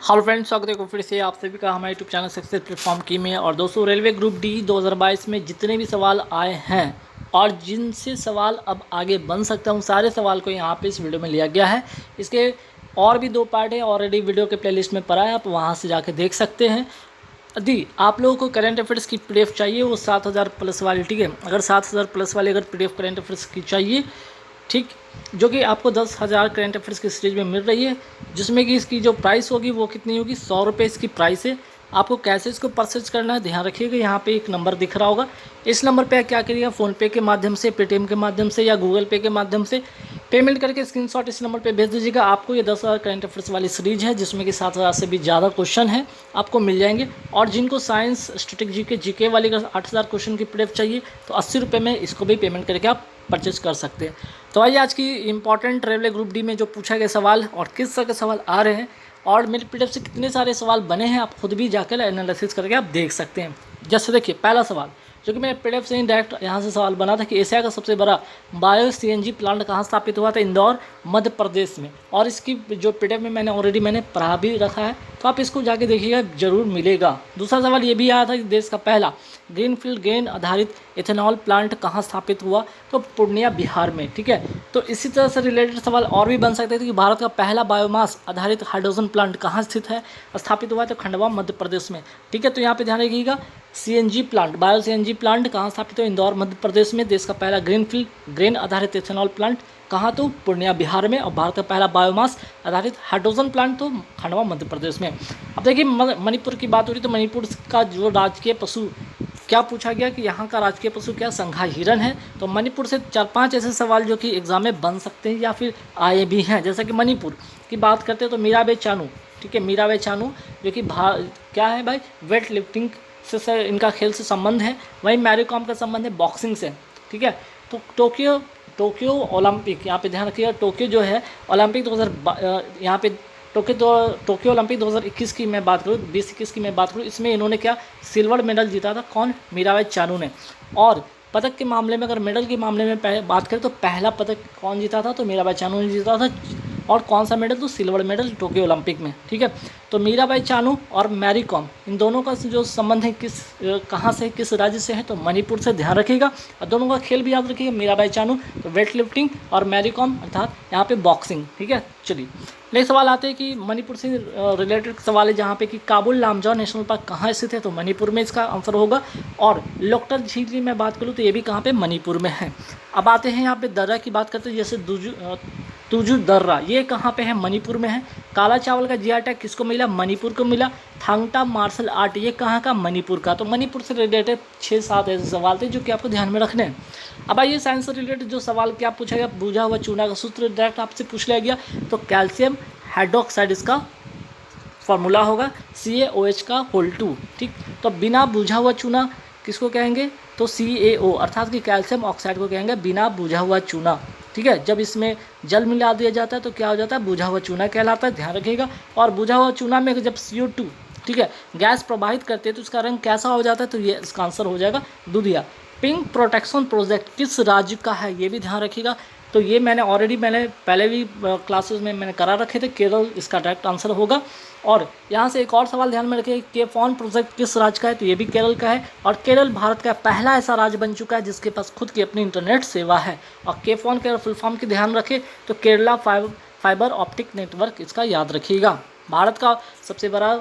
Hello friends, स्वागत है फिर से आप सभी का हमारे यूट्यूब चैनल सक्सेस प्लेटफॉर्म की में। और दोस्तों, रेलवे ग्रुप डी 2022 में जितने भी सवाल आए हैं और जिनसे सवाल अब आगे बन सकता है, उन सारे सवाल को यहाँ पे इस वीडियो में लिया गया है। इसके और भी 2 पार्ट है, ऑलरेडी वीडियो के प्लेलिस्ट में पड़ा है, आप वहाँ से जाके देख सकते हैं। यदि आप लोगों को करंट अफेयर्स की पीडीएफ चाहिए, वो 7000 प्लस वाली, ठीक है, अगर 7000 प्लस वाली अगर पीडीएफ करंट अफेयर्स की चाहिए, ठीक, जो कि आपको 10,000 करंट अफेयर्स की सीरीज में मिल रही है, जिसमें कि इसकी जो प्राइस होगी वो कितनी होगी, 100 रुपये इसकी प्राइस है। आपको कैसे इसको परचेज करना है ध्यान रखिएगा, यहाँ पे एक नंबर दिख रहा होगा, इस नंबर पे क्या करिएगा, फ़ोनपे के माध्यम से, पेटीएम के माध्यम से या गूगल पे के माध्यम से पेमेंट करके स्क्रीनशॉट इस नंबर पे भेज दीजिएगा। आपको ये 10,000 करंट अफेयर्स वाली सीरीज है, जिसमें कि 7,000 से भी ज़्यादा क्वेश्चन है आपको मिल जाएंगे। और जिनको साइंस, स्ट्रेटेजी के जीके वाली अगर 8,000 क्वेश्चन की पीडीएफ चाहिए तो 80 रुपये में इसको भी पेमेंट करके आप परचेज कर सकते हैं। तो आइए आज की इंपॉर्टेंट रेलवे ग्रुप डी में जो पूछा गया सवाल और किस तरह के सवाल आ रहे हैं और मेरे पीडीएफ से कितने सारे सवाल बने हैं, आप खुद भी जाकर एनालिसिस करके आप देख सकते हैं। जैसे देखिए, पहला सवाल जो कि मेरे पीडीएफ से ही डायरेक्ट यहाँ से सवाल बना था कि एशिया का सबसे बड़ा बायो सीएनजी प्लांट कहाँ स्थापित हुआ था, इंदौर मध्य प्रदेश में। और इसकी जो पीडीएफ में मैंने पढ़ा भी रखा है, तो आप इसको जाके देखिएगा, जरूर मिलेगा। दूसरा सवाल ये भी आया था कि देश का पहला ग्रीनफील्ड गेन आधारित इथेनॉल प्लांट कहाँ स्थापित हुआ, तो पूर्णिया बिहार में, ठीक है। तो इसी तरह से रिलेटेड सवाल और भी बन सकते थे कि भारत का पहला बायोमास आधारित हाइड्रोजन प्लांट कहाँ स्थित है, स्थापित हुआ है, तो खंडवा मध्य प्रदेश में, ठीक है। तो यहाँ पे ध्यान रखिएगा, CNG plant, bio CNG plant कहाँ स्थापित है, इंदौर मध्य प्रदेश में। देश का पहला ग्रीनफील्ड ग्रेन आधारित इथेनॉल प्लांट कहाँ, तो पूर्णिया बिहार में। और भारत का पहला बायोमास आधारित हाइड्रोजन प्लांट तो खंडवा मध्य प्रदेश में। अब देखिए, मणिपुर की बात हो रही, तो मणिपुर का जो राजकीय पशु क्या पूछा गया कि यहाँ का राजकीय पशु क्या, संघा हिरन है। तो मणिपुर से 4-5 ऐसे सवाल जो कि एग्जाम में बन सकते हैं या फिर आए भी हैं। जैसा कि मणिपुर की बात करते हैं तो मीराबाई चानू, ठीक है, मीराबाई चानू जो कि क्या है भाई, वेट लिफ्टिंग से इनका खेल से संबंध है। वहीं मैरी कॉम का संबंध है बॉक्सिंग से, ठीक है। तो टोक्यो ओलंपिक, यहाँ पे ध्यान रखिएगा, टोक्यो जो है ओलंपिक 2000 यहाँ पे टोक्यो ओलंपिक 2021 की मैं बात करूँ, 2021 की मैं बात करूँ, इसमें इन्होंने क्या सिल्वर मेडल जीता था, कौन, मीराबाई चानू ने। और पदक के मामले में, अगर मेडल के मामले में बात करें तो पहला पदक कौन जीता था, तो मीराबाई चानू ने जीता था। और कौन सा मेडल, तो सिल्वर मेडल टोक्यो ओलंपिक में, ठीक है। तो मीराबाई चानू और मैरी कॉम, इन दोनों का जो संबंध है कहाँ से, किस राज्य से है, तो मणिपुर से, ध्यान रखिएगा। और दोनों का खेल भी याद रखिएगा, मीराबाई चानू तो वेट लिफ्टिंग और मैरी कॉम अर्थात यहाँ पे बॉक्सिंग, ठीक है। चलिए नेक्स्ट सवाल आते हैं कि मणिपुर से रिलेटेड सवाल है, जहाँ पे कि काबुल लामजाओ नेशनल पार्क कहाँ स्थित है, तो मणिपुर में इसका आंसर होगा। और लोकटक झील की मैं बात करूँ तो ये भी कहाँ पे, मणिपुर में है। अब आते हैं यहाँ पे दर्रा की बात करते हैं, जैसे तुजू दर्रा, ये कहाँ पे है, मणिपुर में है। काला चावल का जीआई टैग किसको मिला, मणिपुर को मिला। थांगटा मार्शल आर्ट, ये कहाँ का, मणिपुर का। तो मणिपुर से रिलेटेड 6-7 ऐसे सवाल थे जो कि आपको ध्यान में रखने हैं। अब आइए साइंस से रिलेटेड जो सवाल क्या पूछा गया, बुझा हुआ चूना का सूत्र डायरेक्ट आपसे पूछ लिया गया, तो कैल्शियम हाइड्रोक्साइड इसका फॉर्मूला होगा, CaOH का होल 2, ठीक। तो बिना बुझा हुआ चूना किसको कहेंगे, तो CaO अर्थात कि कैल्शियम ऑक्साइड को कहेंगे बिना बुझा हुआ चूना, ठीक है। जब इसमें जल मिला दिया जाता है तो क्या हो जाता है, बुझा हुआ चूना कहलाता है, ध्यान रखिएगा। और बुझा हुआ चूना में जब CO2, ठीक है, गैस प्रवाहित करते हैं तो उसका रंग कैसा हो जाता है, तो ये इसका आंसर हो जाएगा दूधिया। पिंक प्रोटेक्शन प्रोजेक्ट किस राज्य का है, ये भी ध्यान रखिएगा। तो ये मैंने पहले भी क्लासेस में मैंने करा रखे थे, केरल इसका डायरेक्ट आंसर होगा। और यहाँ से एक और सवाल ध्यान में रखिए, के-फोन प्रोजेक्ट किस राज्य का है, तो ये भी केरल का है। और केरल भारत का पहला ऐसा राज्य बन चुका है जिसके पास खुद की अपनी इंटरनेट सेवा है। और के-फोन के फुल फॉर्म की ध्यान रखें तो केरला फाइबर ऑप्टिक नेटवर्क, इसका याद रखिएगा। भारत का सबसे बड़ा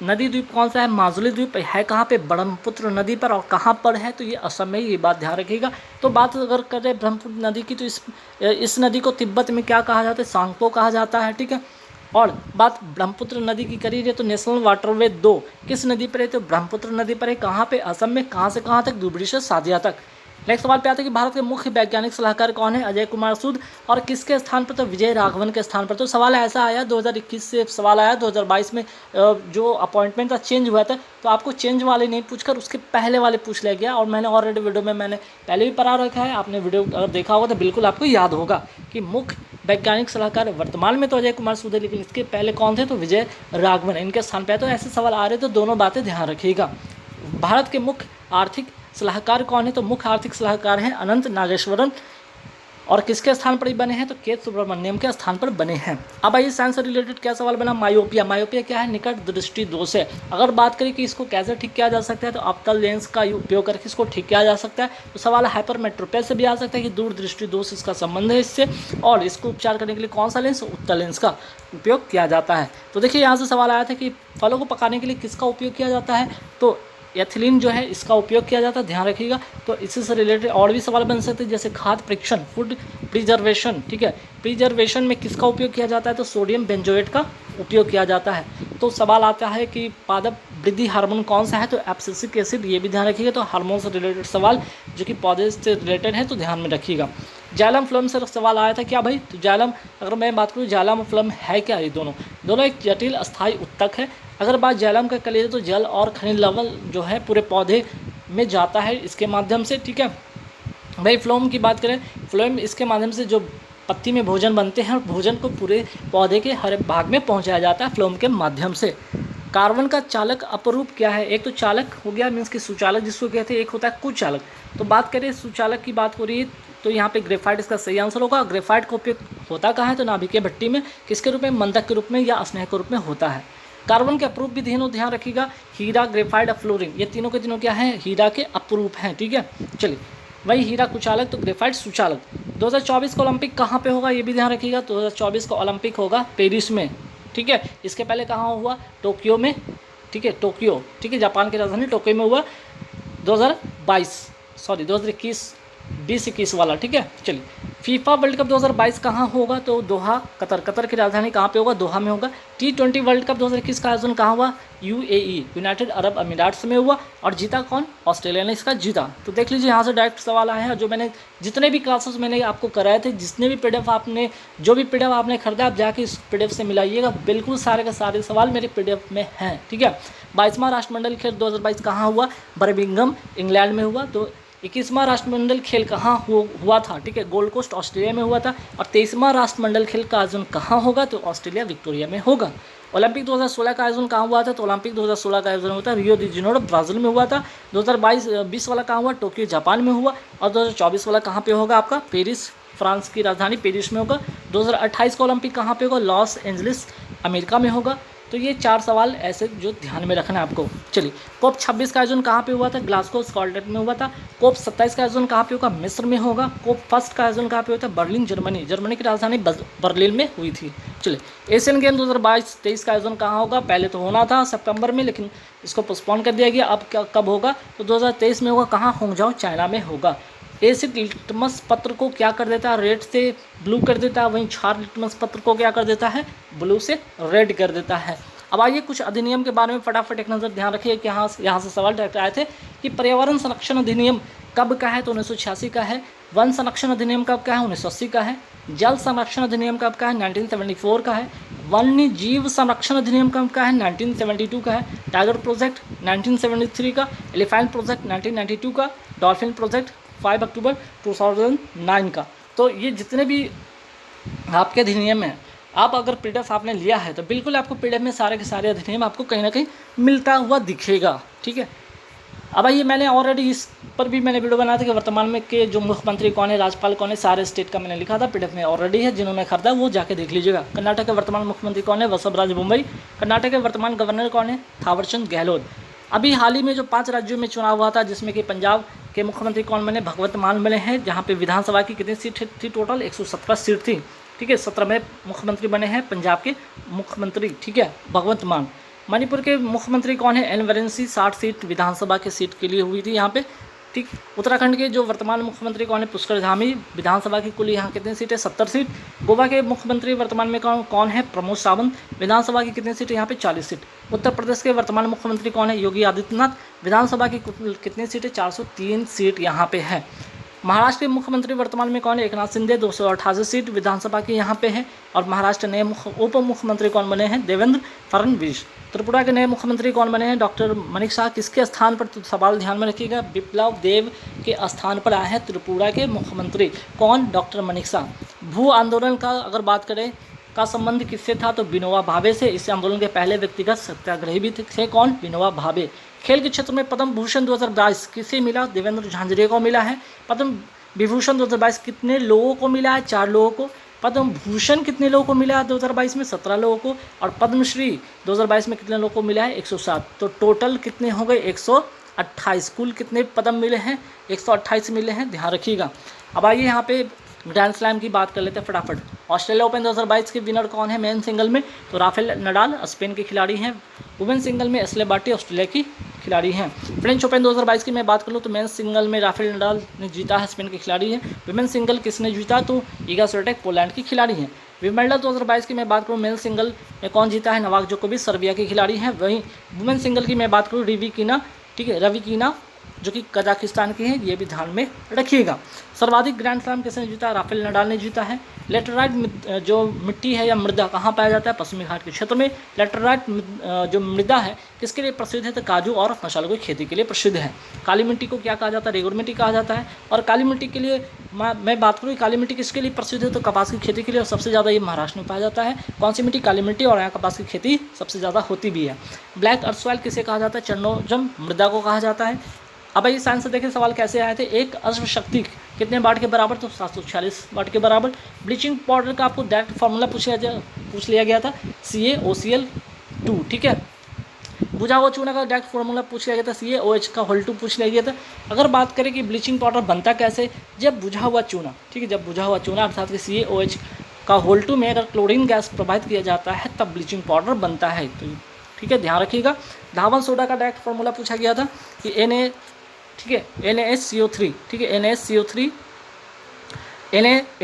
नदी द्वीप कौन सा है, माजुली द्वीप है कहाँ पे, ब्रह्मपुत्र नदी पर। और कहाँ पर है, तो ये असम में, ये बात ध्यान रखिएगा। तो बात अगर करें ब्रह्मपुत्र नदी की, तो इस नदी को तिब्बत में क्या कहा जाता है, सांगपो कहा जाता है, ठीक है। और बात ब्रह्मपुत्र नदी की करी है तो नेशनल वाटरवे 2 किस नदी पर है, तो ब्रह्मपुत्र नदी पर है। कहाँ पे, असम में। कहाँ से कहाँ तक, धुबरी से सादिया तक। नेक्स्ट सवाल पे आते हैं कि भारत के मुख्य वैज्ञानिक सलाहकार कौन है, अजय कुमार सूद। और किसके स्थान पर, तो विजय राघवन के स्थान पर। तो सवाल ऐसा आया 2021 से सवाल आया, 2022 में जो अपॉइंटमेंट था चेंज हुआ था, तो आपको चेंज वाले नहीं पूछकर उसके पहले वाले पूछ लिया गया। और मैंने ऑलरेडी वीडियो में मैंने पहले भी पढ़ा रखा है, आपने वीडियो अगर देखा होगा तो बिल्कुल आपको याद होगा कि मुख्य वैज्ञानिक सलाहकार वर्तमान में तो अजय कुमार सूद है, लेकिन इसके पहले कौन थे, तो विजय राघवन, इनके स्थान पर है। तो ऐसे सवाल आ रहे तो दोनों बातें ध्यान रखिएगा। भारत के मुख्य आर्थिक सलाहकार कौन है, तो मुख्य आर्थिक सलाहकार हैं अनंत नागेश्वरन। और किसके स्थान पर बने हैं, तो के सुब्रमण्यम के स्थान पर बने हैं। अब आइए साइंस से रिलेटेड क्या सवाल बना, मायोपिया। मायोपिया क्या है, निकट दृष्टि दोष है। अगर बात करें कि इसको कैसे ठीक किया जा सकता है, तो अवतल लेंस का उपयोग करके इसको ठीक किया जा सकता है। तो सवाल हाइपरमेट्रोपिया से भी आ सकता है कि दूर दृष्टि दोष इसका संबंध है इससे, और इसको उपचार करने के लिए कौन सा लेंस, उत्तल लेंस का उपयोग किया जाता है। तो देखिए यहाँ से सवाल आया था कि फलों को पकाने के लिए किसका उपयोग किया जाता है, तो एथिलीन जो है इसका उपयोग किया जाता है, ध्यान रखिएगा। तो इसी से रिलेटेड और भी सवाल बन सकते हैं, जैसे खाद्य परीक्षण, फूड प्रिजर्वेशन, ठीक है, प्रिजर्वेशन में किसका उपयोग किया जाता है, तो सोडियम बेंजोएट का उपयोग किया जाता है। तो सवाल आता है कि पादप वृद्धि हार्मोन कौन सा है, तो एब्सिसिक एसिड, ये भी ध्यान रखिएगा। तो हार्मोन से रिलेटेड सवाल जो कि पौधे से रिलेटेड है, तो ध्यान में रखिएगा। जाइलम फ्लोएम से सवाल आया था क्या भाई, तो जाइलम, अगर मैं बात करूँ जाइलम फ्लोएम है क्या, ये दोनों एक जटिल अस्थायी उत्तक है। अगर बात जाइलम का करिए तो जल और खनिज लवण जो है पूरे पौधे में जाता है इसके माध्यम से, ठीक है भाई। फ्लोएम की बात करें, फ्लोएम इसके माध्यम से जो पत्ती में भोजन बनते हैं और भोजन को पूरे पौधे के हर भाग में पहुंचाया जाता है फ्लोएम के माध्यम से। कार्बन का चालक अपरूप क्या है, एक तो चालक हो गया मीन्स कि सुचालक जिसको कहते हैं, एक होता है कुचालक। तो बात करें सुचालक की बात हो रही है तो यहाँ पे ग्रेफाइट इसका सही आंसर होगा। ग्रेफाइट का उपयोग होता कहाँ है, तो नाभिकीय भट्टी में, किसके रूप में, मंदक के रूप में या स्नेह के रूप में होता है। कार्बन के अपरूप भी ध्यान रखिएगा, हीरा, ग्रेफाइट, फ्लोरीन, ये तीनों के तीनों क्या है, हीरा के अपरूप हैं, ठीक है। चलिए वही हीरा कुचालक, तो ग्रेफाइट सुचालक। 2024 का ओलंपिक कहाँ पे होगा, ये भी ध्यान रखिएगा। 2024 का ओलंपिक होगा पेरिस में, ठीक है। इसके पहले कहाँ हुआ, टोक्यो में, ठीक है, टोक्यो, ठीक है, जापान की राजधानी टोक्यो में हुआ 2021 2021 वाला, ठीक है। चलिए फीफा वर्ल्ड कप 2022 कहाँ होगा, तो दोहा, कतर की राजधानी कहाँ पे होगा, दोहा में होगा। T20 वर्ल्ड कप 2021 का आयोजन कहाँ हुआ, UAE, यूनाइटेड अरब अमीराट्स में हुआ। और जीता कौन, ऑस्ट्रेलिया ने इसका जीता। तो देख लीजिए यहाँ से डायरेक्ट सवाल आया है। जो मैंने जितने भी क्लासेस मैंने आपको कराए थे, जितने भी PDF आपने, जो भी PDF आपने खरीदा, आप जाके इस PDF से मिलाइएगा, बिल्कुल सारे के सारे सवाल मेरे PDF में हैं, ठीक है। 22वां राष्ट्रमंडल खेल 2022 कहाँ हुआ, बर्मिंघम, इंग्लैंड में हुआ। तो 21वां राष्ट्रमंडल खेल कहाँ हुआ था, ठीक है, गोल्ड कोस्ट, ऑस्ट्रेलिया में हुआ था। और 23वां राष्ट्रमंडल खेल का आयोजन कहाँ होगा, तो ऑस्ट्रेलिया विक्टोरिया में होगा। ओलंपिक 2016 का आयोजन कहाँ हुआ था, तो ओलंपिक 2016 का आयोजन होता है रियो डी जेनेरो, ब्राज़ील में हुआ था। 2020 वाला कहाँ हुआ, टोक्यो, जापान में हुआ। और 2024 वाला कहाँ पे होगा आपका, पेरिस, फ्रांस की राजधानी पेरिस में होगा। 2028 का ओलंपिक कहाँ पे होगा, लॉस एंजलिस, अमेरिका में होगा। तो ये 4 सवाल ऐसे जो ध्यान में रखना है आपको। चलिए कोप 26 का आयोजन कहाँ पे हुआ था, ग्लासगो, स्कॉटलैंड में हुआ था। कोप 27 का आयोजन कहाँ पे होगा, मिस्र में होगा। कोप 1 का आयोजन कहाँ पे होता है, बर्लिन, जर्मनी की राजधानी बर्लिन में हुई थी। चलिए एशियन गेम 2022-23 का आयोजन कहाँ होगा, पहले तो होना था सितंबर में, लेकिन इसको पोस्टपोन कर दिया गया। अब कब होगा, तो 2023 में होगा। कहाँ, होंगजाओ, चाइना में होगा। एसिड लिटमस पत्र को क्या कर देता है, रेड से ब्लू कर देता है, वहीं क्षार लिटमस पत्र को क्या कर देता है, ब्लू से रेड कर देता है। अब आइए कुछ अधिनियम के बारे में फटाफट एक नज़र ध्यान रखिए कि यहाँ से सवाल डायरेक्ट आए थे कि पर्यावरण संरक्षण अधिनियम कब का है, तो 1986 का है। वन संरक्षण अधिनियम कब का है, 1980 का है। जल संरक्षण अधिनियम कब का है, 1974 का है। वन्य जीव संरक्षण अधिनियम कब का है, 1972 का है। टाइगर प्रोजेक्ट 1973 का। एलिफेंट प्रोजेक्ट 1992 का। डॉल्फिन प्रोजेक्ट 5 अक्टूबर 2009 का। तो ये जितने भी आपके अधिनियम हैं, आप अगर PDF आपने लिया है तो बिल्कुल आपको PDF में सारे के सारे अधिनियम आपको कहीं ना कहीं मिलता हुआ दिखेगा, ठीक है। अब आइए, मैंने ऑलरेडी इस पर भी मैंने वीडियो बनाया था कि वर्तमान में के जो मुख्यमंत्री कौन है, राज्यपाल कौन है, सारे स्टेट का मैंने लिखा था, PDF में ऑलरेडी है। जिन्होंने खरीदा वो जाके देख लीजिएगा। कर्नाटक के वर्तमान मुख्यमंत्री कौन है, वसुंधरा बोम्मई। कर्नाटक के वर्तमान गवर्नर कौन है, थावरचंद गहलोत। अभी हाल ही में जो 5 राज्यों में चुनाव हुआ था, जिसमें कि पंजाब के मुख्यमंत्री कौन बने, भगवंत मान बने हैं। जहाँ पे विधानसभा की कितनी सीट थी, टोटल 117 सीट थी, ठीक है। 17 में मुख्यमंत्री बने हैं पंजाब के मुख्यमंत्री, ठीक है, भगवंत मान। मणिपुर के मुख्यमंत्री कौन है, एन बिरेन सिंह, 60 सीट विधानसभा के सीट के लिए हुई थी यहाँ पे, ठीक। उत्तराखंड के जो वर्तमान मुख्यमंत्री कौन है, पुष्कर धामी। विधानसभा की कुल यहाँ कितनी सीट है, 70 सीट। गोवा के मुख्यमंत्री वर्तमान में कौन है, प्रमोद सावंत। विधानसभा की कितनी सीट है यहाँ पे, 40 सीट। उत्तर प्रदेश के वर्तमान मुख्यमंत्री कौन है, योगी आदित्यनाथ। विधानसभा की कितनी सीट है, 403 सीट यहाँ पे है। महाराष्ट्र के मुख्यमंत्री वर्तमान में कौन है, एकनाथ शिंदे, 288 सीट विधानसभा की यहाँ पे है। और महाराष्ट्र नए उप मुख्यमंत्री कौन बने हैं, देवेंद्र फडणवीस। त्रिपुरा के नए मुख्यमंत्री कौन बने हैं, डॉक्टर मनिक शाह। किसके स्थान पर, तो सवाल ध्यान में रखिएगा, विप्लव देव के स्थान पर आए हैं त्रिपुरा के मुख्यमंत्री। कौन, डॉक्टर मनिक शाह। भू आंदोलन का अगर बात करें का संबंध किससे था, तो विनोबा भावे से। इस आंदोलन के पहले व्यक्तिगत सत्याग्रही भी थे, कौन, विनोबा भावे। खेल के क्षेत्र में पद्म भूषण 2022 किसे मिला, देवेंद्र झांझरिया को मिला है। पद्म विभूषण 2022 कितने लोगों को मिला है? 4 लोगों को। पद्म भूषण कितने लोगों को मिला है 2022 में? 17 लोगों को। और पद्मश्री 2022 में कितने लोगों को मिला है? 107। तो टोटल कितने हो गए? 128। कुल कितने पद्म मिले हैं? 128 मिले हैं, ध्यान रखिएगा। अब आइए यहाँ पे ग्रैंड स्लैम की बात कर लेते हैं फटाफट। ऑस्ट्रेलिया ओपन 2022 के विनर कौन है मेन सिंगल में? तो राफेल नडाल स्पेन के खिलाड़ी हैं। वुमेन सिंगल में एशले बार्टी ऑस्ट्रेलिया की खिलाड़ी हैं। फ्रेंच ओपन 2022 की मैं बात करूँ तो मेन सिंगल में राफेल नडाल ने जीता है, स्पेन के खिलाड़ी हैं। वुमेन सिंगल किसने जीता? तो ईगा स्वियाटेक पोलैंड की खिलाड़ी हैं। विंबलडन 2022 की मैं बात करूँ मेन सिंगल में कौन जीता है? नोवाक जोकोविच सर्बिया के खिलाड़ी हैं। वहीं वुमेन सिंगल की मैं बात करूँ रविकीना, ठीक है, रविकीना जो कि कजाकिस्तान की हैं, ये भी ध्यान में रखिएगा। सर्वाधिक ग्रैंड स्लैम किसने जीता? राफेल नडाल ने जीता है। लेटराइट जो मिट्टी है या मृदा कहाँ पाया जाता है? पश्चिमी घाट के क्षेत्र में। लेटराइट जो मृदा है किसके लिए प्रसिद्ध है? तो काजू और मसालों की खेती के लिए प्रसिद्ध है। काली मिट्टी को क्या कहा जाता है? रेगुर मिट्टी कहा जाता है। और काली मिट्टी के लिए मैं बात करूँ काली मिट्टी किसके लिए प्रसिद्ध है? तो कपास की खेती के लिए, और सबसे ज़्यादा ये महाराष्ट्र में पाया जाता है। कौन सी मिट्टी? काली मिट्टी, और यहाँ कपास की खेती सबसे ज़्यादा होती भी है। ब्लैक अर्थ सॉइल किसे कहा जाता है? चर्नोजम मृदा को कहा जाता है। अब ये साइंस से देखें सवाल कैसे आए थे। एक अश्व शक्ति कितने वाट के बराबर? तो 746 वाट के बराबर। ब्लीचिंग पाउडर का आपको डायरेक्ट फार्मूला पूछ लिया गया था, CaOCl2, ठीक है। बुझा हुआ चूना का डायरेक्ट फार्मूला पूछ लिया गया था, CaOH का होल 2 पूछ लिया गया था। अगर बात करें कि ब्लीचिंग पाउडर बनता कैसे? जब बुझा हुआ चूना, ठीक है, जब बुझा हुआ चूना अर्थात कि CaOH का होल 2 में अगर क्लोरीन गैस प्रवाहित किया जाता है तब ब्लीचिंग पाउडर बनता है। तो ठीक है, ध्यान रखिएगा। धावन सोडा का डायरेक्ट फार्मूला पूछा गया था कि Na, ठीक है, NaSCO3, ठीक है,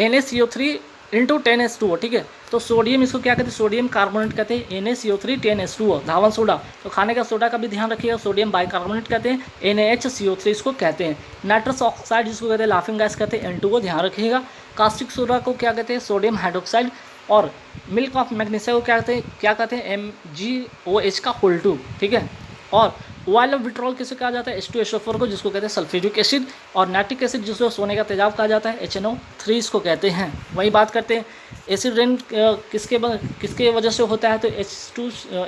NaCO3 इंटू 10H2O, ठीक है। तो सोडियम इसको क्या कहते हैं? सोडियम कार्बोनेट कहते हैं, NaCO3 10H2O, धावन सोडा। तो खाने का सोडा का भी ध्यान रखिएगा, सोडियम बाइकार्बोनेट कहते हैं, NaHCO3 इसको कहते हैं। नाइट्रस ऑक्साइड जिसको कहते हैं लाफिंग गैस कहते हैं, N2O, ध्यान रखिएगा। कास्टिक सोडा को क्या कहते हैं? Sodium hydroxide. और मिल्क ऑफ मैग्नीशिया को क्या कहते हैं? MgOH का होल 2, ठीक है। और ऑयल ऑफ विट्रॉल किसे कहा जाता है? H2SO4 को, जिसको कहते हैं सल्फ्यूरिक एसिड। और नाइट्रिक एसिड जिसको सोने का तेजाब कहा जाता है, HNO3 इसको कहते हैं। वही बात करते हैं एसिड रेन किसके वजह से होता है? तो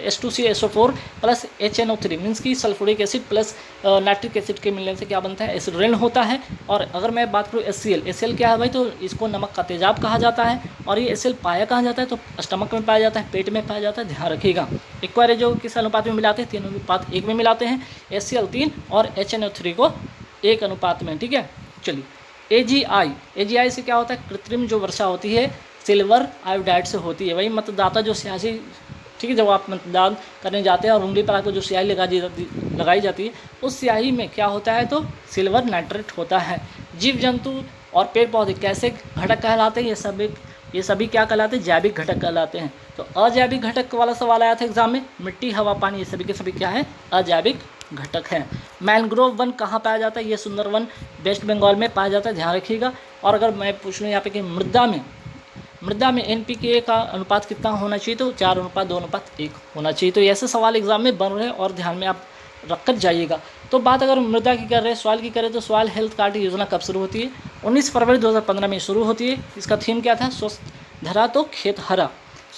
H2CSO4 प्लस HNO3 मीन्स की sulphuric acid plus nitric acid के मिलने से क्या बनता है? एसिड रेन होता है। और अगर मैं बात करूँ HCl क्या है भाई? तो इसको नमक का तेजाब कहा जाता है। और ये HCl पाया कहाँ जाता है? तो स्टमक में पाया जाता है, पेट में पाया जाता है, ध्यान रखिएगा। एक्वायर जो किस अनुपात में मिलाते हैं? 3:1 में मिलाते हैं, HCl 3 और HNO3 को 1 अनुपात में, ठीक है। चलिए AGI से क्या होता है? कृत्रिम जो वर्षा होती है सिल्वर आयोडाइड से होती है। वही मतदाता जो स्याही, ठीक है, जब आप मतदान करने जाते हैं और उंगली पर आपको जो स्याही लगाई जाती है उस स्याही में क्या होता है? तो सिल्वर नाइट्रेट होता है। जीव जंतु और पेड़ पौधे कैसे घटक कहलाते हैं? ये सभी क्या कहलाते हैं? जैविक घटक कहलाते हैं। तो अजैविक घटक वाला सवाल आया था एग्जाम में, मिट्टी, हवा, पानी, ये सभी के सभी क्या है? अजैविक घटक हैं। मैनग्रोव वन कहाँ पाया जाता है? ये सुंदरवन वेस्ट बंगाल में पाया जाता है, ध्यान रखिएगा। और अगर मैं पूछ लूँ यहाँ पे कि मृदा में NPK का अनुपात कितना होना चाहिए? तो 4:2:1 होना चाहिए। तो ऐसे सवाल एग्जाम में बन रहे हैं और ध्यान में आप रख कर जाइएगा। तो बात अगर मृदा की कर रहे हैं, सॉइल की करें तो सॉइल हेल्थ कार्ड योजना कब शुरू होती है? 19 फरवरी 2015 में शुरू होती है। इसका थीम क्या था? स्वस्थ धरा तो खेत हरा।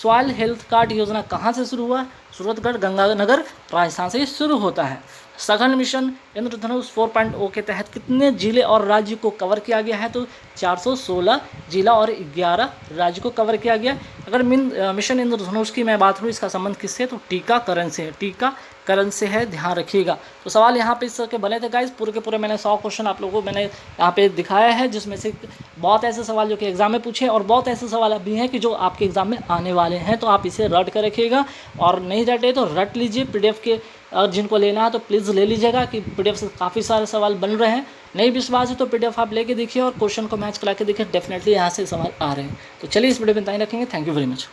सॉइल हेल्थ कार्ड योजना कहाँ से शुरू हुआ? सूरतगढ़ गंगानगर राजस्थान से शुरू होता है। सघन मिशन इंद्रधनुष 4.0 के तहत कितने जिले और राज्य को कवर किया गया है? तो 416 जिला और 11 राज्य को कवर किया गया। अगर मिशन इंद्रधनुष की मैं बात करूँ, इसका संबंध किससे? तो टीकाकरण से है, टीकाकरण से है, ध्यान रखिएगा। तो सवाल यहाँ पे इस तरह के बने थे गाइस, पूरे के पूरे मैंने 100 क्वेश्चन आप लोगों को मैंने यहाँ पे दिखाया है, जिसमें से बहुत ऐसे सवाल जो कि एग्जाम में पूछे और बहुत ऐसे सवाल भी हैं कि जो आपके एग्जाम में आने वाले हैं। तो आप इसे रट कर रखिएगा, और नहीं रटे तो रट लीजिए। PDF के जिनको लेना है तो प्लीज़ ले लीजिएगा कि PDF से काफ़ी सारे सवाल बन रहे हैं। नहीं विश्वास है तो PDF आप लेके देखिए और क्वेश्चन को मैच करा के देखिए, डेफिनेटली यहाँ से सवाल आ रहे हैं। तो चलिए इस वीडियो में इतना ही रखेंगे। Thank you very much.